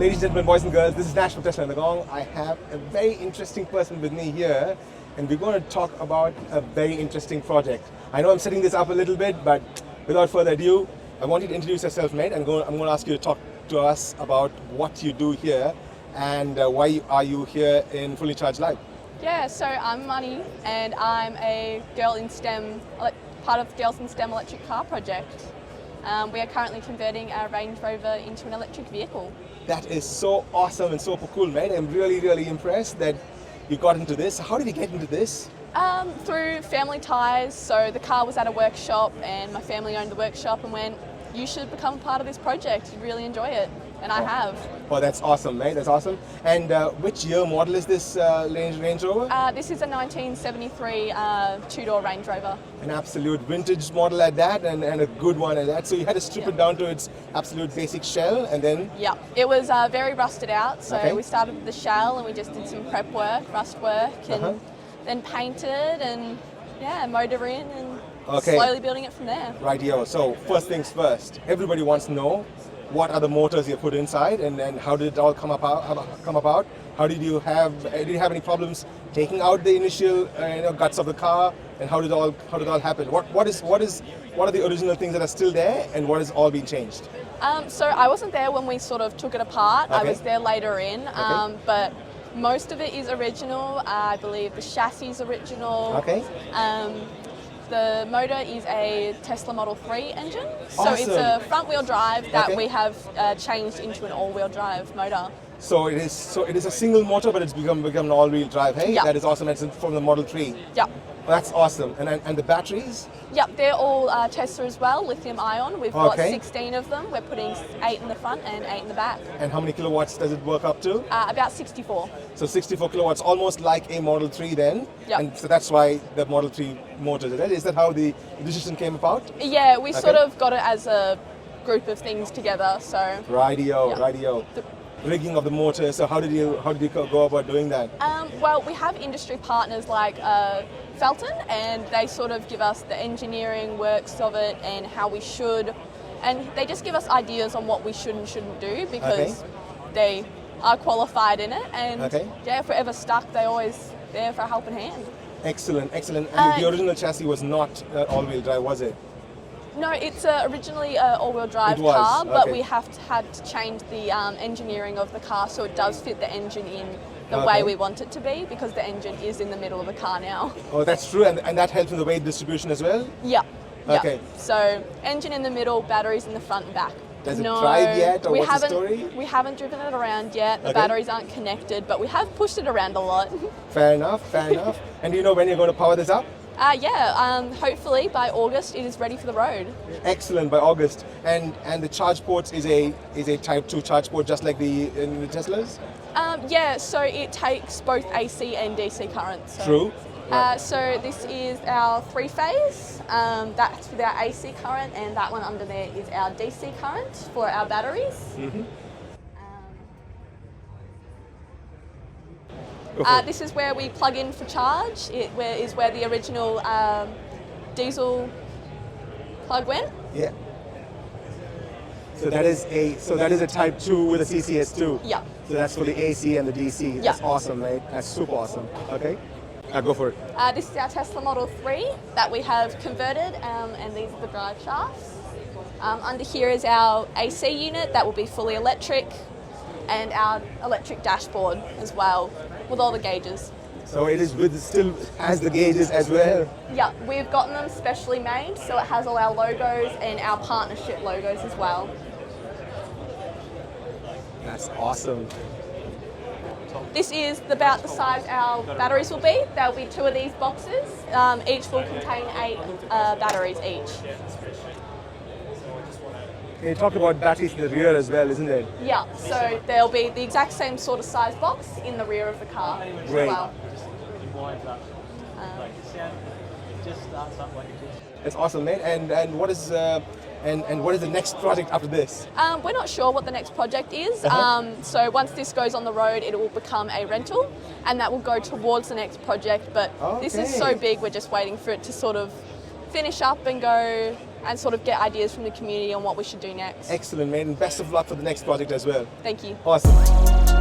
Ladies and gentlemen, boys and girls, this is Nash from Tesla and the Gong. I have a very interesting person with me here, and we're going to talk about a very interesting project. I know I'm setting this up a little bit, but without further ado, I want you to introduce yourself, mate. I'm going to ask you to talk to us about what you do here and why are you here in Fully Charged Live. Yeah, so I'm Money, and I'm a Girl in STEM, part of the Girls in STEM electric car project. We are currently converting our Range Rover into an electric vehicle. That is so awesome and so cool, mate. I'm really, really impressed that you got into this. How did you get into this? Through family ties. So the car was at a workshop, and my family owned the workshop and went, "You should become part of this project. You'd really enjoy it." And I have. Oh, that's awesome, mate. That's awesome. And which year model is this Range Rover? This is a 1973 two-door Range Rover. An absolute vintage model at that, and a good one at that. So you had to strip it down to its absolute basic shell, and then? Yeah, it was very rusted out. So Okay. we started with the shell, and we just did some prep work, rust work, and then painted, and motor in, and slowly building it from there. Rightio. So first things first, everybody wants to know what are the motors you put inside, and then how did it all come about? How did you have any problems taking out the initial guts of the car, and how did it all happen? What are the original things that are still there, and what has all been changed? So I wasn't there when we sort of took it apart. I was there later in, but most of it is original. I believe the chassis is original. Okay. The motor is a Tesla Model 3 engine, so Awesome. it's a front-wheel drive that we have changed into an all-wheel drive motor. So it is a single motor, but it's become an all-wheel drive. Hey, Yeah. that is awesome. It's from the Model 3. Yeah. That's awesome. And the batteries? Yep, they're all Tesla as well, lithium ion. We've got Okay. 16 of them. We're putting 8 in the front and 8 in the back. And how many kilowatts does it work up to? About 64. So 64 kilowatts, almost like a Model 3 then. Yeah. And so that's why the Model 3 motor is it? Is that how the decision came about? Yeah, we sort of got it as a group of things together. So Rightio. Rigging of the motor. So how did you go about doing that? well, we have industry partners like Felton, and they sort of give us the engineering works of it and how we should, and they just give us ideas on what we should and shouldn't do because they are qualified in it, and if we're ever stuck, they're always there for a helping hand. Excellent. And the original chassis was not all-wheel drive, was it? No, it's originally an all-wheel drive car, but we had to change the engineering of the car so it does fit the engine in the way we want it to be, because the engine is in the middle of the car now. Oh, that's true, and that helps in the weight distribution as well? Yeah. Okay. So engine in the middle, batteries in the front and back. Does it drive yet, or what's the story? We haven't driven it around yet. The batteries aren't connected, but we have pushed it around a lot. Fair enough. And do you know when you're going to power this up? Hopefully by August it is ready for the road. Excellent, by August. And the charge ports is a Type 2 charge port just like in the Teslas? So it takes both AC and DC current. So. True. So this is our 3-phase, that's with our AC current, and that one under there is our DC current for our batteries. This is where we plug in for charge. It is where the original diesel plug went. Yeah. So that is a Type 2 with a CCS2. Yeah. So that's for the AC and the DC. That's awesome, mate. That's super awesome. Okay. Go for it. This is our Tesla Model 3 that we have converted, and these are the drive shafts. Under here is our AC unit that will be fully electric, and our electric dashboard as well, with all the gauges. So it is still has the gauges as well? Yeah, we've gotten them specially made, so it has all our logos and our partnership logos as well. That's awesome. This is about the size our batteries will be. There'll be 2 of these boxes. Each will contain 8 batteries each. You talked about batteries in the rear as well, isn't it? Yeah, so there'll be the exact same sort of size box in the rear of the car as well. It's awesome, mate. And what is the next project after this? We're not sure what the next project is. So once this goes on the road, it will become a rental, and that will go towards the next project. But this is so big, we're just waiting for it to sort of finish up and go and sort of get ideas from the community on what we should do next. Excellent, mate, and best of luck for the next project as well. Thank you. Awesome.